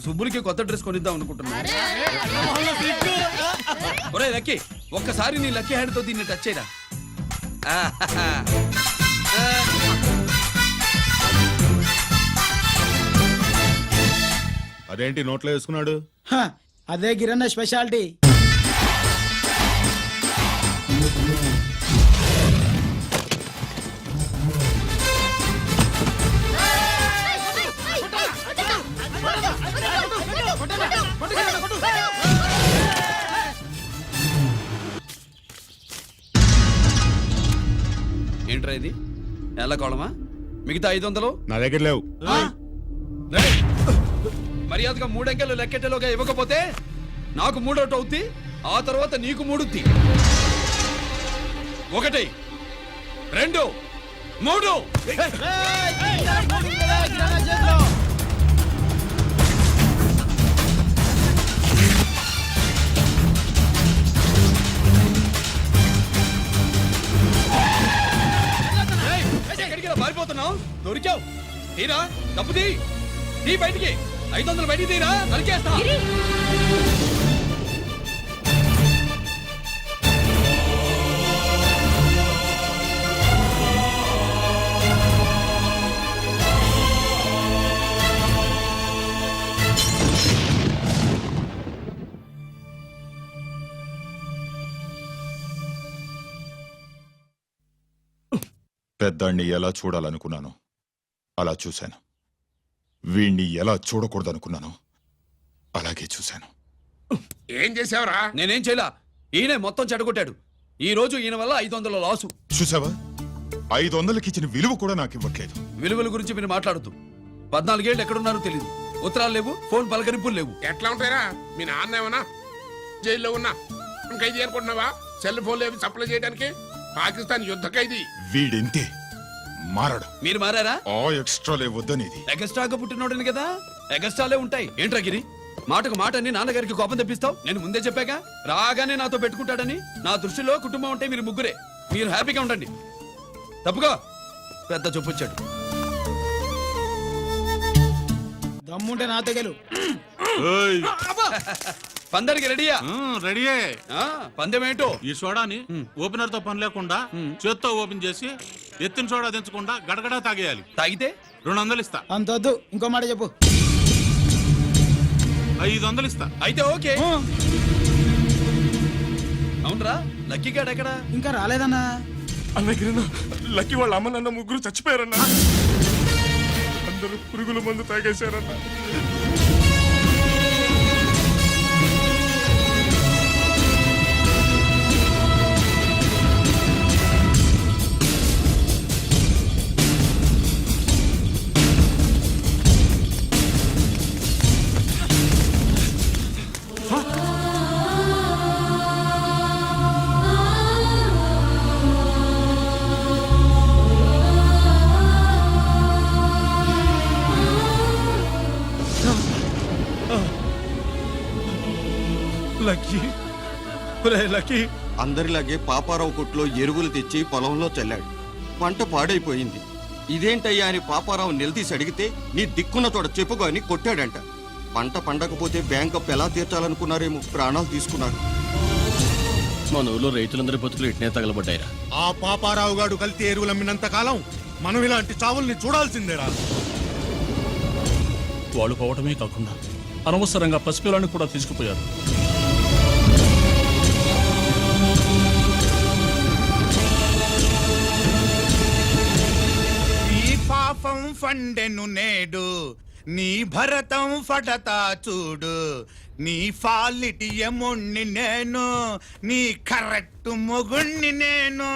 సుబ్బులకి కొత్త డ్రెస్ కొనిద్దాం అనుకుంటున్నా. ఒరే లక్కీ, ఒక్కసారి నీ లక్కీ హ్యాండ్ తో దీన్ని టచ్ చేయరా. అదేంటి నోట్లో వేసుకున్నాడు? అదే గిరన్న స్పెషాలిటీ. ఏంట్రా ఇది? ఎలా కోళమా? మిగతా 500 నా దగ్గర లేవు. మర్యాదగా 3 అంకెలు లెక్కెట్టలోగా ఇవ్వకపోతే నాకు 3 అవుద్ది, ఆ తర్వాత నీకు 3. 1 2 3. ఎక్కడికి పారిపోతున్నావు? దొరికావు. తీరా, డబ్బు తీ బయటికి. 500 బయటికి తీరా, నరికేస్తా. పెద్దాన్ని ఎలా చూడాలనుకున్నానో అలా చూశాను. వీణ్ణి ఎలా చూడకూడదనుకున్నానో అలాగే చూశాను. ఏం చేసావురా? నేనేం చేయలా, ఈయనే మొత్తం చెడగొట్టాడు. ఈ రోజు ఈయన వల్ల 500 లాసు. చూసావా, 500కి ఇచ్చిన విలువ కూడా నాకు ఇవ్వట్లేదు. విలువల గురించి మీరు మాట్లాడద్దు. 14 ఏళ్ళు ఎక్కడున్నారో తెలియదు. ఉత్తరాలు లేవు, ఫోన్ పలకరింపులు లేవు. ఎట్లా ఉంటాయిరా? మీ నాన్న ఏమన్నా జైల్లో ఉన్నా ఖైదీ అనుకుంటున్నావా? సెల్ ఫోన్లు ఏమి సప్లై చేయడానికి? పాకిస్తాన్ యుద్ధ ఖైదీ. వీడింతే, మారడు. మీరు మారారా? ఆ ఎక్స్ట్రాలే వద్దనేది. ఎగస్ట్రాగా పుట్టినోడని కదా, ఎగస్ట్రాలే ఉంటాయి. ఏంట్రా గిరి, మాటకు మాట అని నాన్నగారికి కోపం తెప్పిస్తావు? నేను ముందే చెప్పాగా, రాగానే నాతో పెట్టుకుంటాడని. నా దృష్టిలో కుటుంబం అంటే మీరు ముగ్గురే. మీరు హ్యాపీగా ఉండండి. తప్పుగా పెద్ద చొప్పొచ్చాడు. దమ్ముంటే నా తెగలు. పందానికి రెడీయా? రెడీయే. పందెం ఏంటో? ఈ సోడాని ఓపెనర్ తో పని లేకుండా చేత్తో ఓపెన్ చేసి ఎత్తిన సోడా దించకుండా గడగడా తాగేయాలి. తాగితే 200 ఇస్తా. అంతొద్దు, ఇంకో మాట చెప్పు. 500 ఇస్తా. అయితే ఓకే. అవునరా, లక్కీ గాడు ఎక్కడా? ఇంకా రాలేదన్నా. అన్నగిరినా, లక్కీ వాళ్ళ అమ్మ నాన్న ముగ్గురు చచ్చిపోయారన్నా. అందరూ పురుగుల మందు తాగేశారన్నా. అందరిలాగే పాపారావు కొట్లో ఎరువులు తెచ్చి పొలంలో చల్లాడు. పంట పాడైపోయింది. ఇదేంటయ్యా అని పాపారావు నిలదీసి అడిగితే, నీ దిక్కున్న తోడ చెప్పుకో అని కొట్టాడంట. పంట పండకపోతే బ్యాంక్ అప్పు ఎలా తీర్చాలనుకున్నారేమో ప్రాణాలు తీసుకున్నారు. మన ఊళ్ళో రైతులందరి బతుకులు ఇట్నే తగలబడ్డాయిరా. ఆ పాపారావు గాడు కల్తీ ఎరువులు అమ్మినంత కాలం మనం ఇలాంటి చావుల్ని చూడాల్సిందేరా. వాళ్ళు పోవటమే కాకుండా అనవసరంగా పసిపిల్లని కూడా తీసుకుపోయారు. నీ పాపం ఫండెను నేడు, నీ భరతం ఫడతా చూడు. నీ ఫాలిటి యముణ్ణి నేను, నీ కరెక్ట్ మొగుణ్ణి నేను.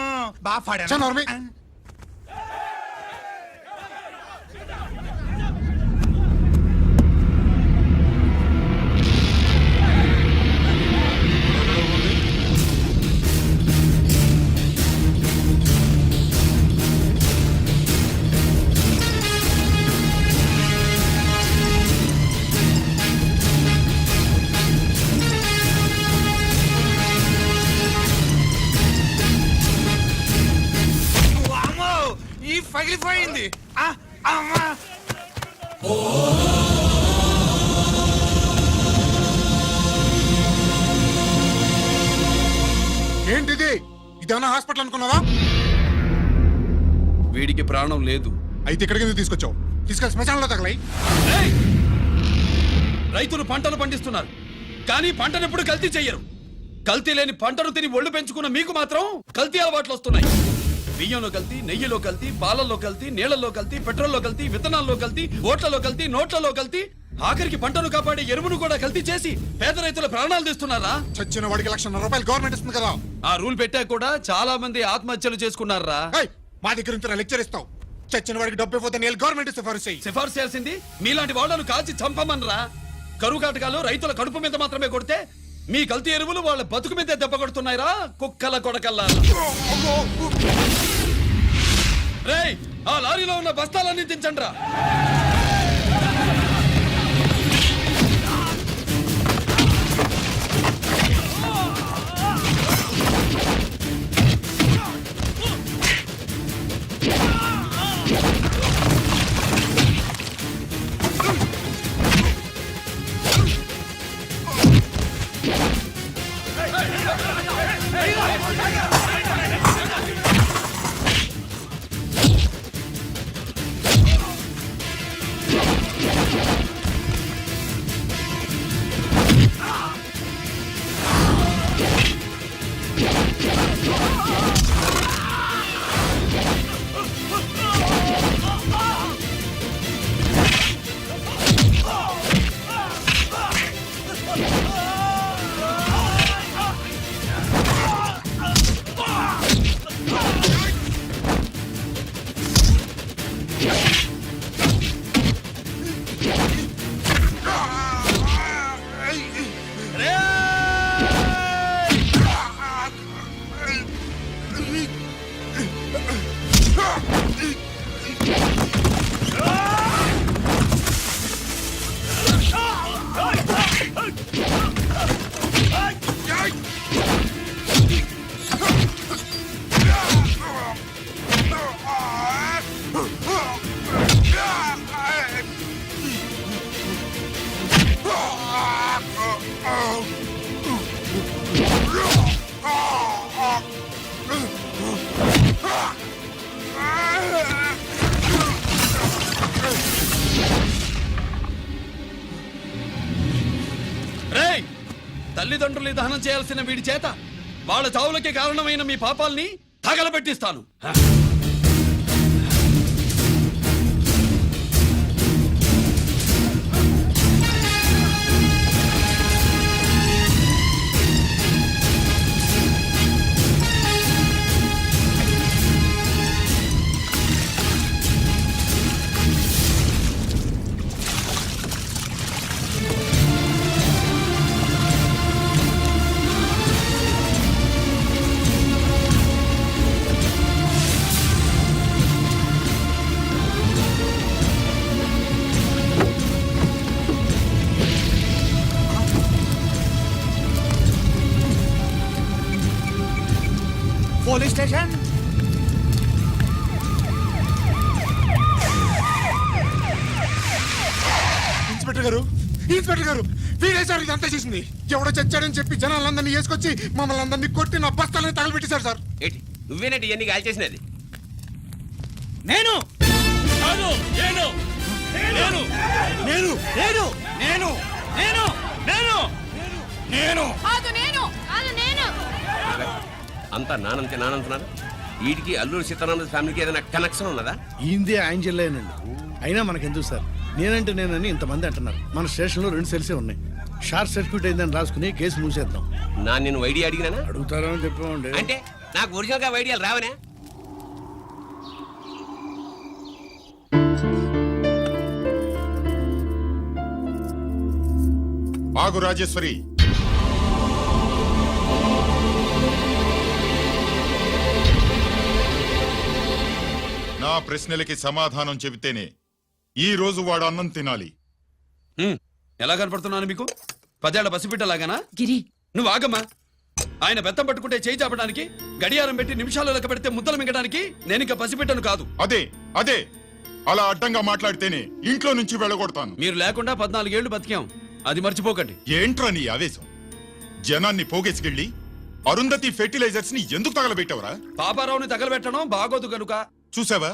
పగిలిపోయింది. ఏంటిది? ఇదేమన్నా హాస్పిటల్ అనుకున్నావా? వీడికి ప్రాణం లేదు. అయితే ఇక్కడికి ఎందుకు తీసుకొచ్చావు? తీసుకెళ్ళి శ్మశానంలో తగలై. రైతులు పంటలు పండిస్తున్నారు, కానీ పంటనెప్పుడు కల్తీ చెయ్యరు. కల్తీ లేని పంటను తిని ఒళ్ళు పెంచుకున్న మీకు మాత్రం కల్తీ అలవాట్లు వస్తున్నాయి. బియ్యంలో కల్తీ, నెయ్యిలో కల్తీ, పాలల్లో కల్తీ, నీళ్లలో కల్తీ, పెట్రోల్లో కల్తీ, విత్తనాల్లో కల్తీ, ఓట్లలో కల్తీ, నోట్లలో కల్తీ, ఆఖరికి పంటను కాపాడే ఎరువును కూడా కల్తీ చేసి పేద రైతుల ప్రాణాలు తీస్తున్నారా? చచ్చిన వాడికి ₹1,00,000 గవర్నమెంట్ ఇస్తుంది కదా. ఆ రూల్ పెట్టా కూడా చాలా మంది ఆత్మహత్యలు చేసుకున్నారా? మా దగ్గర ఇంత లెక్చర్ ఇస్తావు. చచ్చిన వాడికి డబ్బు ఇవ్వద్దని గవర్నమెంట్ సిఫార్సు చేయాల్సింది మీలాంటి వాళ్ళను కాల్చి చంపమనరా? కరువు కాటకాలు రైతుల కడుపు మీద మాత్రమే కొడితే మీ కల్తీ ఎరువులు వాళ్ళ బతుకు మీద దెబ్బ కొడుతున్నాయిరా, కుక్కల కొడకల్లా. రేయ్, ఆ లారీలో ఉన్న బస్తాలన్నీ దించండ్రా. రేయ్, తల్లిదండ్రుల్ని దహనం చేయాల్సిన వీడి చేత వాళ్ళ చావులకి కారణమైన మీ పాపాల్ని తగలబెట్టిస్తాను. Police station. ఇన్స్పెక్టర్ గారు, ఇన్స్పెక్టర్ గారు, వీడే సార్ ఇదంతా చేసింది. ఎవడో చచ్చాడని చెప్పి జనాలందరినీ వేసుకొచ్చి మమ్మల్ని అందరినీ కొట్టి నా బస్తాలని తగలబెట్టేశారు సార్. ఏంటి నువ్వేనండి ఇవన్నీ గాలి చేసినది? నేను కాదు, నేను నేను నేను నేను నేను నేను నేను నేను కాదు నేను కాదు నేను అంతా నానంటున్నాను. వీడికి అల్లూరి సీతారామరాజు ఫ్యామిలీకి ఏదైనా కనెక్షన్ ఉన్నదా? ఈందే ఆయన జిల్లేనండి. అయినా మనకెందుకు సార్, నేనంటే నేనని ఇంతమంది అంటున్నారు. మన స్టేషన్లో 2 సెల్సే ఉన్నాయి. షార్ట్ సర్క్యూట్ అయిందని రాసుకుని కేసు మూసేద్దాం. నేను ఐడియా అడిగినా అడుగుతారని చెప్పామండి. అంటే నాకు ఒరిజినల్ గా ఐడియాలు రావనే? ఆగు రాజేశ్వరి. నా ప్రశ్నలకి సమాధానం చెబితేనే ఈ రోజు వాడు అన్నం తినాలి. ఎలా కనపడుతున్నాను మీకు? 10 ఏళ్ల పసిబిడ్డలాగానా? గిరి నువ్వు ఆగమ్మా. ఆయన బెత్తం పట్టుకుంటే చేయి చాపడానికి, గడియారం పెట్టి నిమిషాలు లెక్క పెడితే ముద్దలు మింగడానికి నేను ఇంకా పసిబిడ్డను కాదు. అదే అదే అలా అడ్డంగా మాట్లాడితేనే ఇంట్లో నుంచి వెళ్ళగొడతాను. మీరు లేకుండా 14 ఏళ్లు బతికాం, అది మర్చిపోకండి. ఏంట్రా నీ ఆవేశం? జనాన్ని పోగేసుకెళ్ళి అరుంధతి ఫెర్టిలైజర్స్ ని ఎందుకు తగలబెట్టావరా? పాపారావుని తగలబెట్టడం బాగోదు గనుక. చూసావా,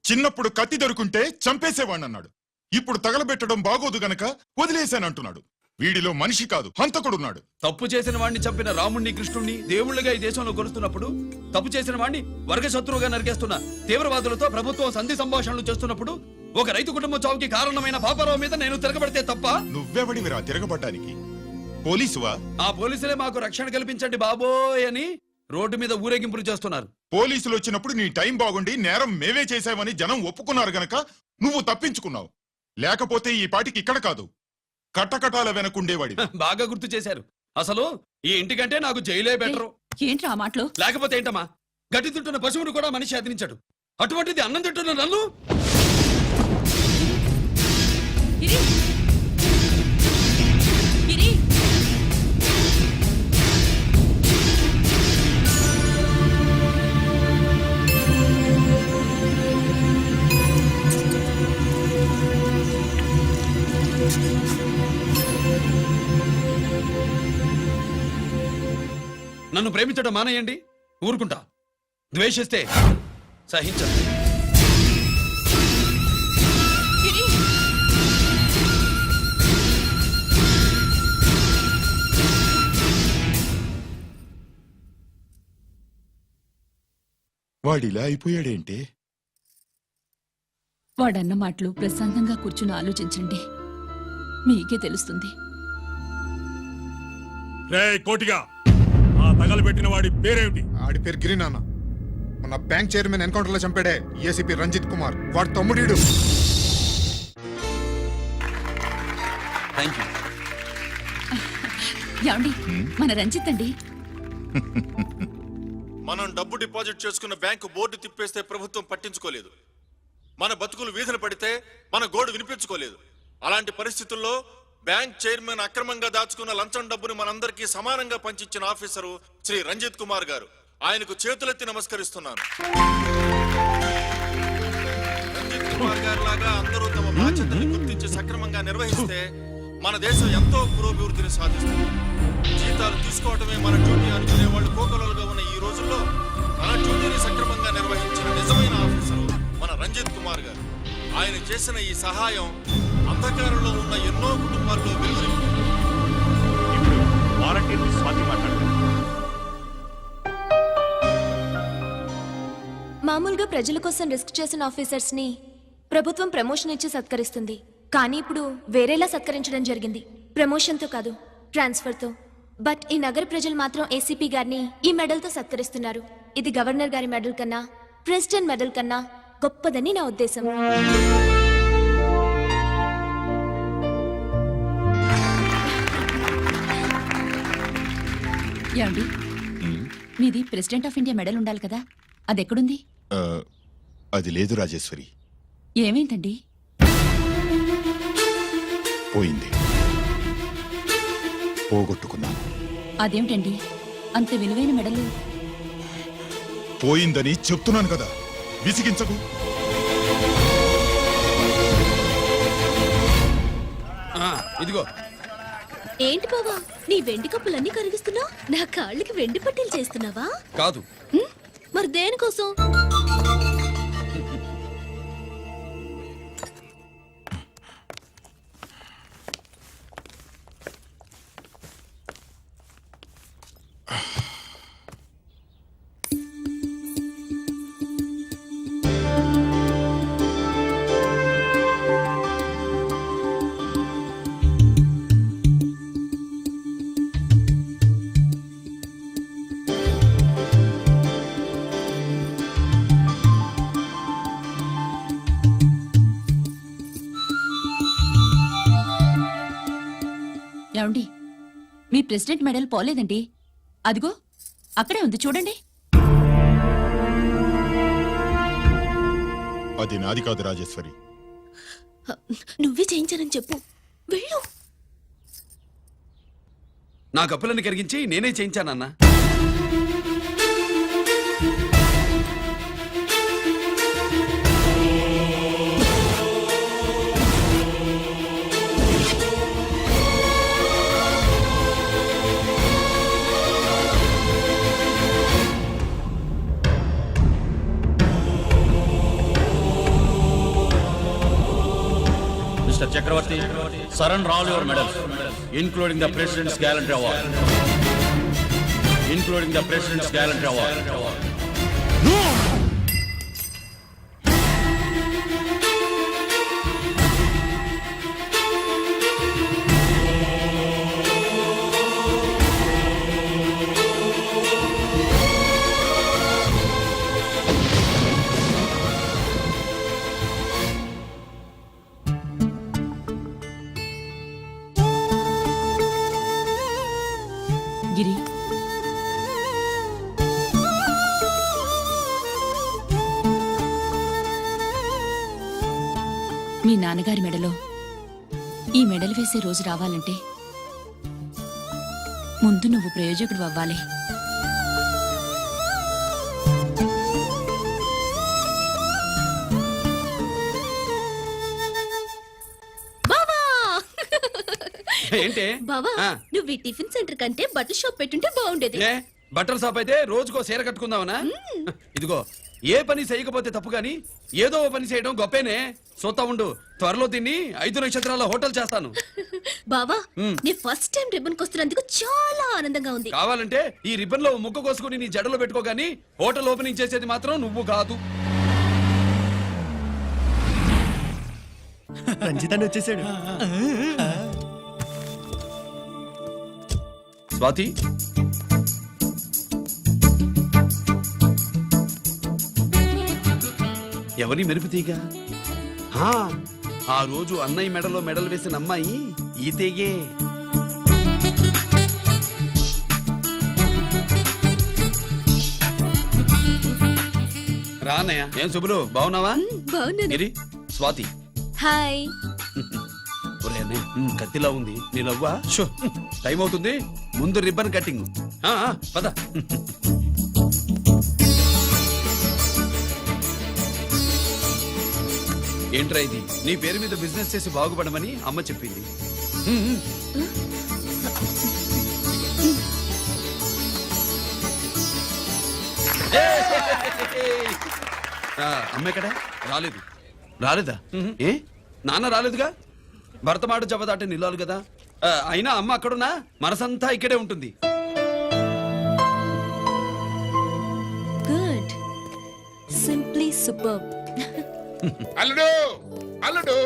చిన్నప్పుడు కత్తి దొరుకుంటే చంపేసేవాణ్ణన్నాడు. ఇప్పుడు తగలబెట్టడం బాగోదు గనక వదిలేశానంటున్నాడు. వీడిలో మనిషి కాదు, హంతకుడున్నాడు. తప్పు చేసిన వాడిని చంపిన రాముణ్ణి, కృష్ణుణ్ణి దేవుళ్ళుగా ఈ దేశంలో కొలుస్తున్నప్పుడు, తప్పు చేసిన వాడిని వర్గ శత్రువుగా నరికేస్తున్న తీవ్రవాదులతో ప్రభుత్వం సంధి సంభాషణలు చేస్తున్నప్పుడు, ఒక రైతు కుటుంబం చావుకి కారణమైన పాపారావు మీద నేను తిరగబడితే తప్ప? నువ్వెవడివిరా తిరగబడ్డానికి? పోలీసువా? ఆ పోలీసులే మాకు రక్షణ కల్పించండి బాబోయ్ అని రోడ్డు మీద ఊరేగింపులు చేస్తున్నారు. పోలీసులు వచ్చినప్పుడు నీ టైం బాగుండి నేరం మేమే చేశామని జనం ఒప్పుకున్నారు గనక నువ్వు తప్పించుకున్నావు. లేకపోతే ఈ పాటికి ఇక్కడ కాదు, కట్టకటాల వెనకుండేవాడి. బాగా గుర్తు చేశారు. అసలు ఈ ఇంటికంటే నాకు జైలే బెటరు. ఏంట్రా ఆ మాటలు? లేకపోతే ఏంటమ్మా, గడ్డి తింటున్న పశువును కూడా మనిషి అదిలించాడు. అటువంటిది అన్నం తింటున్న నన్ను? గిరి గిరి నన్ను ప్రేమించడం మానేయండి, ఊరుకుంటా. ద్వేషిస్తే సహించండి. గిరి వాడిలా అయిపోయాడేంటే? వాడన్న మాటలు ప్రశాంతంగా కూర్చుని ఆలోచించండి, మీకే తెలుస్తుంది. రే కోటిగా, ఆ తగలబెట్టిన వాడి పేరేమిటి? ఆడి పేరు గిరి నాన్న. మన బ్యాంక్ చైర్మన్ ఎన్కౌంటర్ లో చంపాడే ఏసీపీ రంజిత్ కుమార్, వాడు తమ్ముడీడు. Thank you. ఏమండి, మన రంజిత్ అండి. మనం డబ్బు డిపాజిట్ చేసుకున్న బ్యాంకు బోర్డు తిప్పేస్తే ప్రభుత్వం పట్టించుకోలేదు. మన బతుకులు వీధులు పడితే మన గోడు వినిపించుకోలేదు. అలాంటి పరిస్థితుల్లో బ్యాంక్ చైర్మన్ అక్రమంగా దాచుకున్న లంచం డబ్బుని మనందరికీ సమానంగా పంచిచ్చిన ఆఫీసరు శ్రీ రంజిత్ కుమార్ గారు. ఆయనకు చేతులెత్తి నమస్కరిస్తున్నాను. రంజిత్ కుమార్ గారి లాగా అందరూ తమ బాధ్యతను గుర్తించి సక్రమంగా నిర్వహిస్తే మన దేశం ఎంతో పురోభివృద్ధిని సాధిస్తుంది. జీతాలు తీసుకోవటమే మన డ్యూటీ అనుకునే వాళ్ళు కోకొలలుగా ఉన్న ఈ రోజుల్లో మన డ్యూటీని సక్రమంగా నిర్వహించిన నిజమైన ఆఫీసరు మన రంజిత్ కుమార్ గారు. ఆయన చేసిన ఈ సహాయం అంధకారంలో ఉన్న ఎన్నో కుటుంబాల్లో వెలుగుని ఇప్పుడు వాలంటీర్ స్వాతి మాట్లాడతారు. మామూలుగా ప్రజల కోసం రిస్క్ చేసిన ఆఫీసర్స్ ని ప్రభుత్వం ప్రమోషన్ ఇచ్చి సత్కరిస్తుంది. కానీ ఇప్పుడు వేరేలా సత్కరించడం జరిగింది. ప్రమోషన్ తో కాదు, ట్రాన్స్ఫర్ తో. బట్ ఈ నగర ప్రజలు మాత్రం ఏసీపీ గారిని ఈ మెడల్ తో సత్కరిస్తున్నారు. ఇది గవర్నర్ గారి మెడల్ కన్నా, ప్రెసిడెంట్ మెడల్ కన్నా గొప్పదని నా ఉద్దేశం. ఏమండి, మీది ప్రెసిడెంట్ ఆఫ్ ఇండియా మెడల్ ఉండాలి కదా, అది ఎక్కడుంది? అది లేదు రాజేశ్వరి, ఏమైందండి? పోయింది, పోగొట్టుకున్నాను. అదేమిటండి అంత విలువైన మెడలు? పోయిందని చెప్తున్నాను కదా, విసిగించకు. ఇదిగో. ఏంటి బావా, నీ వెండి కప్పులన్నీ కరిగిస్తున్నావు? నా కాళ్ళకి వెండి పట్టీలు చేస్తున్నావా? కాదు. మరి దేనికోసం? ఏమండి, మీ ప్రెసిడెంట్ మెడల్ పోలేదండి, అదిగో అక్కడే ఉంది చూడండి. అది నాది కాదు రాజేశ్వరి. నువ్వే చేయించానని చెప్పు, వెళ్ళు. నా కప్పులను కరిగించి నేనే చేయించానన్నా. Mr. Chakravarti, surrender all your medals, including the President's Gallantry Award. Including the President's Gallantry Award. గిరి, మీ నాన్నగారి మెడలో ఈ మెడల్ వేసే రోజు రావాలంటే ముందు నువ్వు ప్రయోజకుడు అవ్వాలి. ఏంటి బావా, నువ్వు ఈ టిఫిన్ సెంటర్ కంటే బట్టల షాప్ పెట్టుంటే బాగుండేది. ఏ బట్టల షాప్ అయితే రోజుకో చీర కట్టుకుందామనా? ఇదిగో, ఏ పని చేయకపోతే తప్పు గాని ఏదో ఓ పని చేయడం గొప్పేనే. చూస్తా ఉండు, త్వరలో దీన్ని 5 నక్షత్రాల హోటల్ చేస్తాను. బావా, నీ ఫస్ట్ టైం రిబ్బన్ కొస్తున్నందుకు చాలా ఆనందంగా ఉంది. కావాలంటే ఈ రిబ్బన్ లో ముక్క కోసుకుని నీ జడలో పెట్టుకోగాని హోటల్ ఓపెనింగ్ చేసేది మాత్రం నువ్వు కాదు. రంజితాన్ని వచ్చేసాడు. స్వాతి, ఎవరి మెరుపుతీగా? ఆ రోజు అన్నయ్య మెడలో మెడల్ వేసిన అమ్మాయి ఈతేగే. రా అన్నయ్య. ఏం శుభ్రు, బాగున్నావా? బాగున్నాను. స్వాతి. హాయ్. ఒరే అన్నయ్య, కత్తిలా ఉంది నీ నవ్వా? షో, టైం అవుతుంది, ముందు రిబ్బన్ కటింగ్. పద. ఏంట్రా ఇది? నీ పేరు మీద బిజినెస్ చేసి బాగుపడమని అమ్మ చెప్పింది. అమ్మ ఎక్కడ రాలేదు రాలేదా ఏ నాన్న రాలేదుగా భర్త మాట జవదాటే నిల్లాలి కదా అయినా అమ్మ అక్కడున్నా మనసంతా ఇక్కడే ఉంటుంది. Good, simply super. అల్లుడు అల్లుడు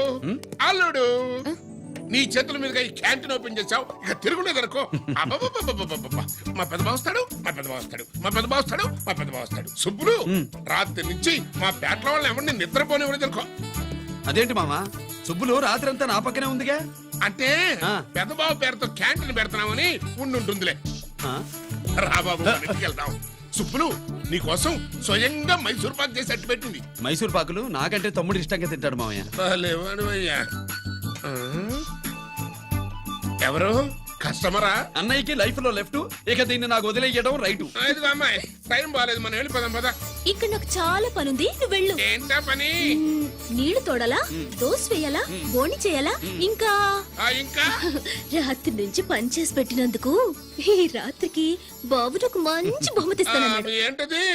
అల్లుడు నీ చేతుల మీదుగా ఈ క్యాంటీన్ ఓపెన్ చేసావు, ఇక తిరుగులేదు అనుకో. అబ్బబ్బబ్బబ్బబ్బబ్బబ్బ. మా పెద్ద బావస్తాడు మా పెద్ద బావస్తాడు మా పెద్ద బావస్తాడు మా పెద్ద బావస్తాడు సుబ్బులు రాత్రి నుంచి మా పేటల వాళ్ళని ఎవరిని నిద్రపోనివ్వలేదు అనుకో. అదేంటి మామా సుబ్బులు రాత్రి అంతా నా పక్కనే ఉందిగా. అంటే పెద్ద బావ పేరుతో క్యాంటీన్ పెడుతున్నామని ఉండుంటుందిలే. రా బాబు మన ఇంటికి వెళ్దాం. సుబ్బులు నీకోసం స్వయంగా మైసూర్ పాక్ చేసి అట్టు పెట్టింది. మైసూర్ పాకులు నాకంటే తమ్ముడు ఇష్టంగా తింటాడు మామయ్య. లేవాడువయ్యా. ఎవరు కస్టమరా? అన్నయ్యకి లైఫ్ లో లెఫ్ట్, ఇక దీన్ని నాకు వదిలేయడం రైట్. ఇదిగో అమ్మాయి టైం బాగాలేదు, మనం వెళ్ళిపోదాం పద. ఇక్కడ నాకు చాలా పనుంది, నువ్వు వెళ్ళు. ఏంటా పని? నీళ్లు తోడాలా, దోశ వేయాలా, బోని చేయాలా, ఇంకా ఇంకా రాత్రి నుంచి పని చేసి పెట్టినందుకు ఈ రాత్రికి బాబు నాకు మంచి బహుమతి ఇస్తానన్నాడు. ఏంటది?